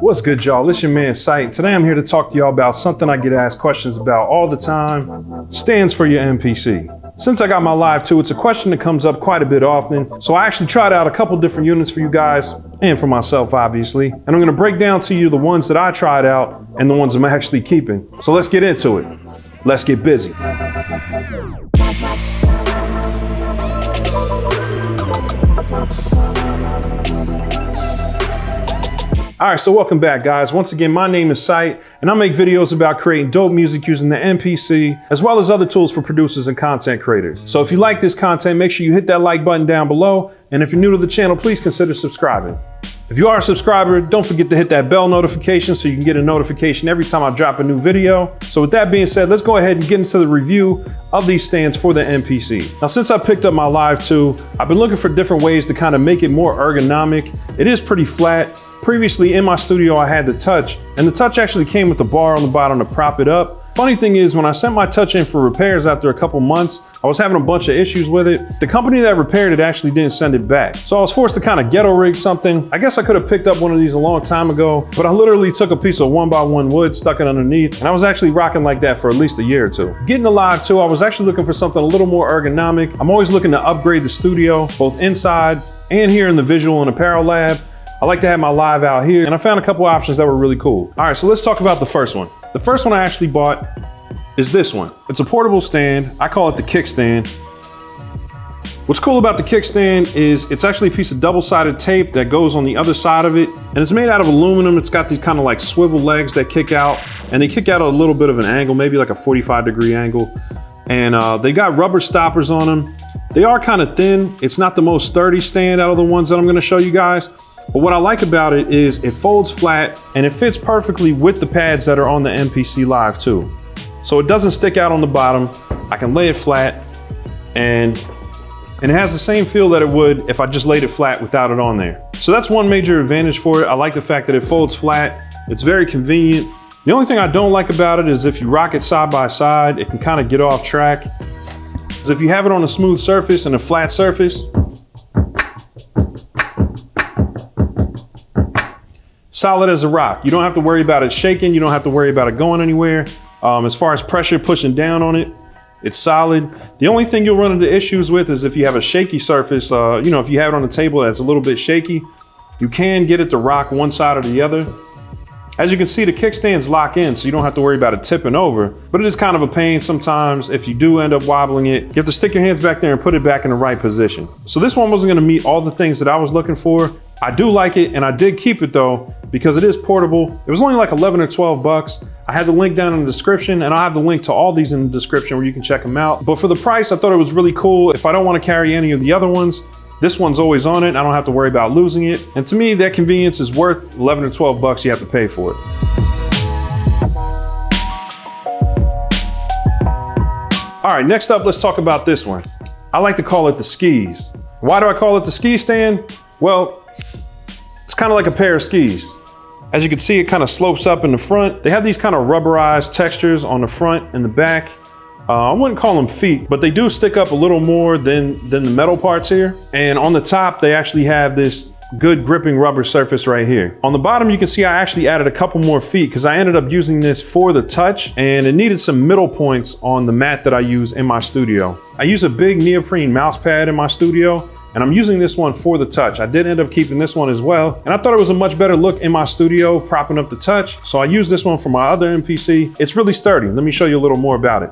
What's good, y'all? It's your man Sight. Today I'm here to talk to y'all about something I get asked questions about all the time. Stands for your MPC. Since I got my Live 2, it's a question that comes up quite a bit often. So I actually tried out a couple different units for you guys and for myself, obviously. And I'm gonna break down to you the ones that I tried out and the ones I'm actually keeping. So let's get into it. Let's get busy. All right, so welcome back, guys. Once again, my name is Sight, and I make videos about creating dope music using the MPC, as well as other tools for producers and content creators. So if you like this content, make sure you hit that like button down below, and if you're new to the channel, please consider subscribing. If you are a subscriber, don't forget to hit that bell notification so you can get a notification every time I drop a new video. So with that being said, let's go ahead and get into the review of these stands for the MPC. Now, since I picked up my Live 2, I've been looking for different ways to kind of make it more ergonomic. It is pretty flat. Previously in my studio, I had the Touch, and the Touch actually came with the bar on the bottom to prop it up. Funny thing is, when I sent my Touch in for repairs after a couple months, I was having a bunch of issues with it. The company that repaired it actually didn't send it back. So I was forced to kind of ghetto rig something. I guess I could have picked up one of these a long time ago, but I literally took a piece of 1x1 wood, stuck it underneath, and I was actually rocking like that for at least a year or two. Getting the Live 2, I was actually looking for something a little more ergonomic. I'm always looking to upgrade the studio, both inside and here in the visual and apparel lab. I like to have my Live out here, and I found a couple options that were really cool. All right, so let's talk about the first one. The first one I actually bought is this one. It's a portable stand. I call it the kickstand. What's cool about the kickstand is it's actually a piece of double-sided tape that goes on the other side of it, and it's made out of aluminum. It's got these kind of like swivel legs that kick out, and they kick out a little bit of an angle, maybe like a 45-degree angle. And they got rubber stoppers on them. They are kind of thin. It's not the most sturdy stand out of the ones that I'm gonna show you guys. But what I like about it is it folds flat and it fits perfectly with the pads that are on the MPC Live 2. So it doesn't stick out on the bottom. I can lay it flat and it has the same feel that it would if I just laid it flat without it on there. So that's one major advantage for it. I like the fact that it folds flat. It's very convenient. The only thing I don't like about it is if you rock it side by side, it can kind of get off track. So if you have it on a smooth surface and a flat surface, solid as a rock. You don't have to worry about it shaking. You don't have to worry about it going anywhere. As far as pressure pushing down on it, it's solid. The only thing you'll run into issues with is if you have a shaky surface, if you have it on the table that's a little bit shaky, you can get it to rock one side or the other. As you can see, the kickstands lock in, so you don't have to worry about it tipping over, but it is kind of a pain sometimes. If you do end up wobbling it, you have to stick your hands back there and put it back in the right position. So this one wasn't gonna meet all the things that I was looking for. I do like it, and I did keep it though, because it is portable. It was only like 11 or 12 bucks. I had the link down in the description, and I'll have the link to all these in the description where you can check them out. But for the price, I thought it was really cool. If I don't wanna carry any of the other ones, this one's always on it. I don't have to worry about losing it. And to me, that convenience is worth 11 or 12 bucks you have to pay for it. All right, next up, let's talk about this one. I like to call it the skis. Why do I call it the ski stand? Well, it's kind of like a pair of skis. As you can see, it kind of slopes up in the front. They have these kind of rubberized textures on the front and the back. I wouldn't call them feet, but they do stick up a little more than the metal parts here. And on the top, they actually have this good gripping rubber surface right here. On the bottom, you can see I actually added a couple more feet because I ended up using this for the Touch, and it needed some middle points on the mat that I use in my studio. I use a big neoprene mouse pad in my studio, and I'm using this one for the Touch. I did end up keeping this one as well, and I thought it was a much better look in my studio propping up the Touch, so I used this one for my other MPC. It's really sturdy. Let me show you a little more about it.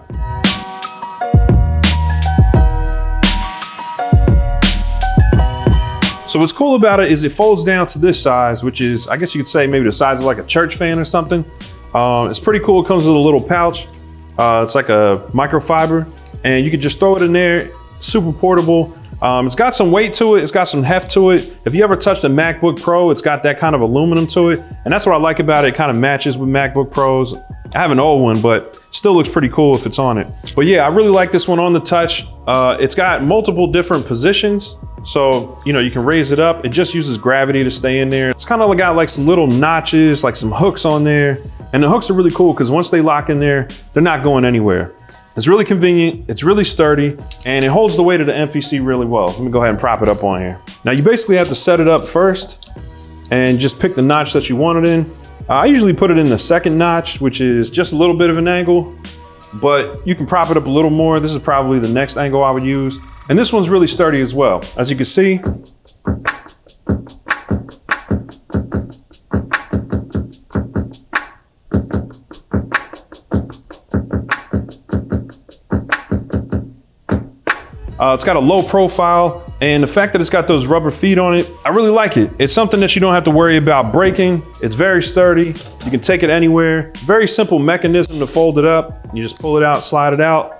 So what's cool about it is it folds down to this size, which is, I guess you could say maybe the size of like a church fan or something. It's pretty cool. It comes with a little pouch. It's like a microfiber, and you can just throw it in there. Super portable. It's got some weight to it. It's got some heft to it. If you ever touched a MacBook Pro, it's got that kind of aluminum to it. And that's what I like about it. It kind of matches with MacBook Pros. I have an old one, but still looks pretty cool if it's on it. But yeah, I really like this one on the Touch. It's got multiple different positions. So, you can raise it up. It just uses gravity to stay in there. It's kind of got like some little notches, like some hooks on there. And the hooks are really cool because once they lock in there, they're not going anywhere. It's really convenient, it's really sturdy, and it holds the weight of the MPC really well. Let me go ahead and prop it up on here. Now you basically have to set it up first and just pick the notch that you want it in. I usually put it in the second notch, which is just a little bit of an angle, but you can prop it up a little more. This is probably the next angle I would use. And this one's really sturdy as well. As you can see, it's got a low profile, and the fact that it's got those rubber feet on it, I really like it. It's something that you don't have to worry about breaking. It's very sturdy. You can take it anywhere. Very simple mechanism to fold it up. You just pull it out, slide it out.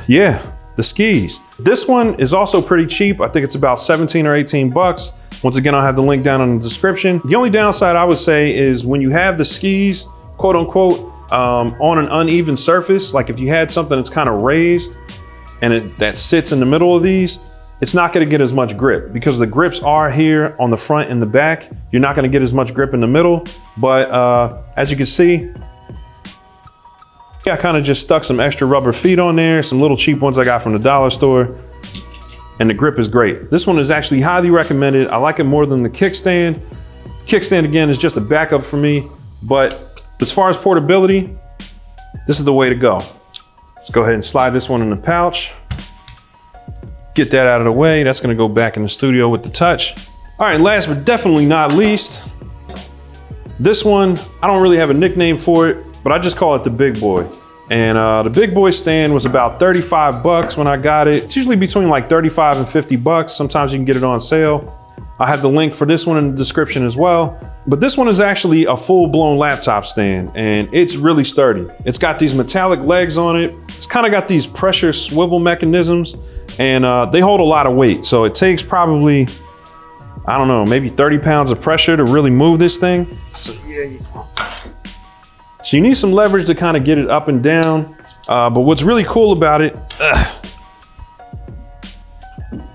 Yeah, the skis. This one is also pretty cheap. I think it's about 17 or 18 bucks. Once again, I'll have the link down in the description. The only downside I would say is when you have the skis, quote unquote, on an uneven surface, like if you had something that's kind of raised, and that sits in the middle of these, it's not gonna get as much grip because the grips are here on the front and the back. You're not gonna get as much grip in the middle, but as you can see, I kind of just stuck some extra rubber feet on there, some little cheap ones I got from the dollar store, and the grip is great. This one is actually highly recommended. I like it more than the kickstand. Kickstand, again, is just a backup for me, but as far as portability, this is the way to go. Let's go ahead and slide this one in the pouch. Get that out of the way. That's gonna go back in the studio with the touch. All right, last but definitely not least, this one, I don't really have a nickname for it, but I just call it the big boy. And the big boy stand was about 35 bucks when I got it. It's usually between like 35 and 50 bucks. Sometimes you can get it on sale. I have the link for this one in the description as well. But this one is actually a full-blown laptop stand, and it's really sturdy. It's got these metallic legs on it. It's kind of got these pressure swivel mechanisms, and they hold a lot of weight. So it takes probably, I don't know, maybe 30 pounds of pressure to really move this thing. So yeah, so you need some leverage to kind of get it up and down. But what's really cool about it,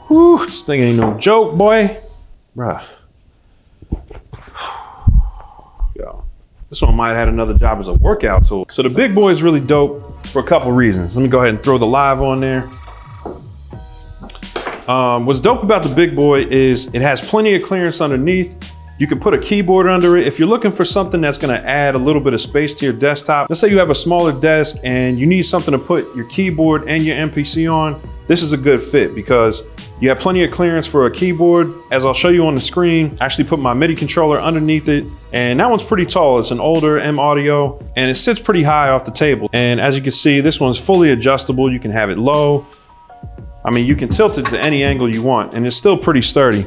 whew, this thing ain't no joke, boy. Bruh. Yo, this one might have had another job as a workout tool. So the big boy is really dope for a couple reasons. Let me go ahead and throw the live on there. What's dope about the big boy is it has plenty of clearance underneath. You can put a keyboard under it. If you're looking for something that's gonna add a little bit of space to your desktop, let's say you have a smaller desk and you need something to put your keyboard and your MPC on, this is a good fit because you have plenty of clearance for a keyboard. As I'll show you on the screen, I actually put my MIDI controller underneath it, and that one's pretty tall. It's an older M Audio, and it sits pretty high off the table. And as you can see, this one's fully adjustable. You can have it low. I mean, you can tilt it to any angle you want, and it's still pretty sturdy.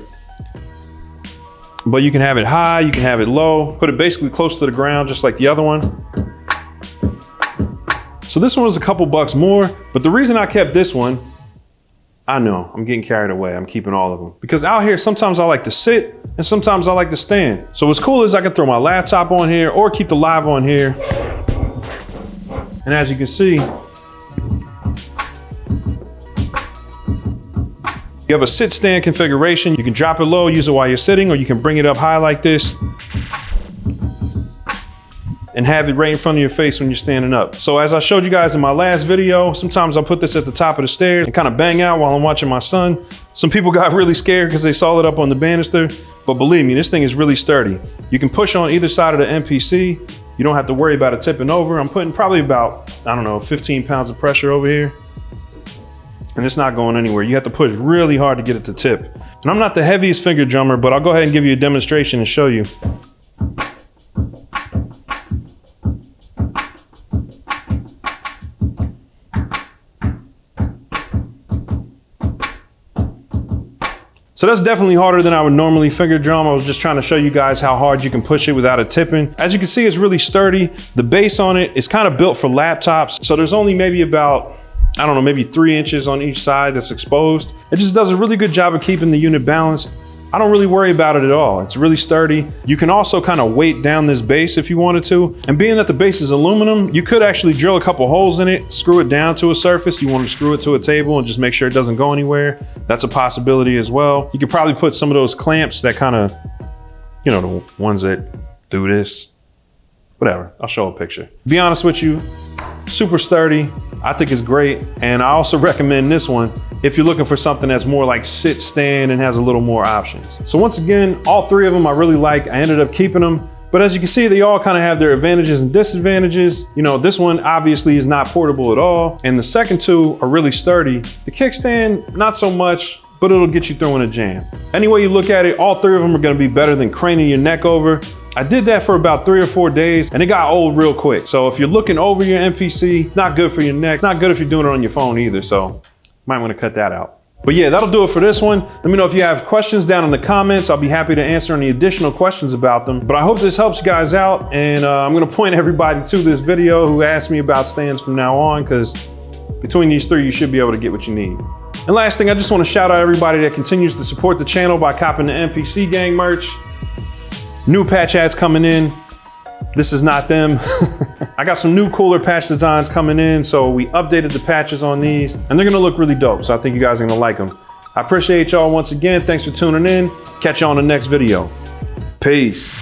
But you can have it high, you can have it low, put it basically close to the ground, just like the other one. So this one was a couple bucks more, but the reason I kept this one, I know, I'm getting carried away. I'm keeping all of them. Because out here, sometimes I like to sit and sometimes I like to stand. So what's cool is I can throw my laptop on here or keep the live on here. And as you can see, you have a sit stand configuration. You can drop it low, use it while you're sitting, or you can bring it up high like this and have it right in front of your face when you're standing up. So as I showed you guys in my last video, sometimes I'll put this at the top of the stairs and kind of bang out while I'm watching my son. Some people got really scared because they saw it up on the banister, but believe me, this thing is really sturdy. You can push on either side of the MPC. You don't have to worry about it tipping over. I'm putting probably about, I don't know, 15 pounds of pressure over here, and it's not going anywhere. You have to push really hard to get it to tip. And I'm not the heaviest finger drummer, but I'll go ahead and give you a demonstration and show you. So that's definitely harder than I would normally finger drum. I was just trying to show you guys how hard you can push it without it tipping. As you can see, it's really sturdy. The base on it is kind of built for laptops. So there's only maybe about, I don't know, maybe 3 inches on each side that's exposed. It just does a really good job of keeping the unit balanced. I don't really worry about it at all. It's really sturdy. You can also kind of weight down this base if you wanted to. And being that the base is aluminum, you could actually drill a couple holes in it, screw it down to a surface. You want to screw it to a table and just make sure it doesn't go anywhere. That's a possibility as well. You could probably put some of those clamps that kind of, you know, the ones that do this, whatever. I'll show a picture. To be honest with you, super sturdy. I think it's great. And I also recommend this one if you're looking for something that's more like sit, stand, and has a little more options. So once again, all 3 of them I really like. I ended up keeping them. But as you can see, they all kind of have their advantages and disadvantages. You know, this one obviously is not portable at all. And the second two are really sturdy. The kickstand, not so much, but it'll get you through in a jam. Any way you look at it, all three of them are gonna be better than craning your neck over. I did that for about 3 or 4 days and it got old real quick. So if you're looking over your MPC, not good for your neck, not good if you're doing it on your phone either. So might wanna cut that out. But yeah, that'll do it for this one. Let me know if you have questions down in the comments. I'll be happy to answer any additional questions about them. But I hope this helps you guys out. And I'm gonna point everybody to this video who asked me about stands from now on, because between these three, you should be able to get what you need. And last thing, I just wanna shout out everybody that continues to support the channel by copping the MPC Gang merch. New patch ads coming in. This is not them. I got some new cooler patch designs coming in, so we updated the patches on these and they're gonna look really dope. So I think you guys are gonna like them. I appreciate y'all once again. Thanks for tuning in. Catch you on the next video. Peace.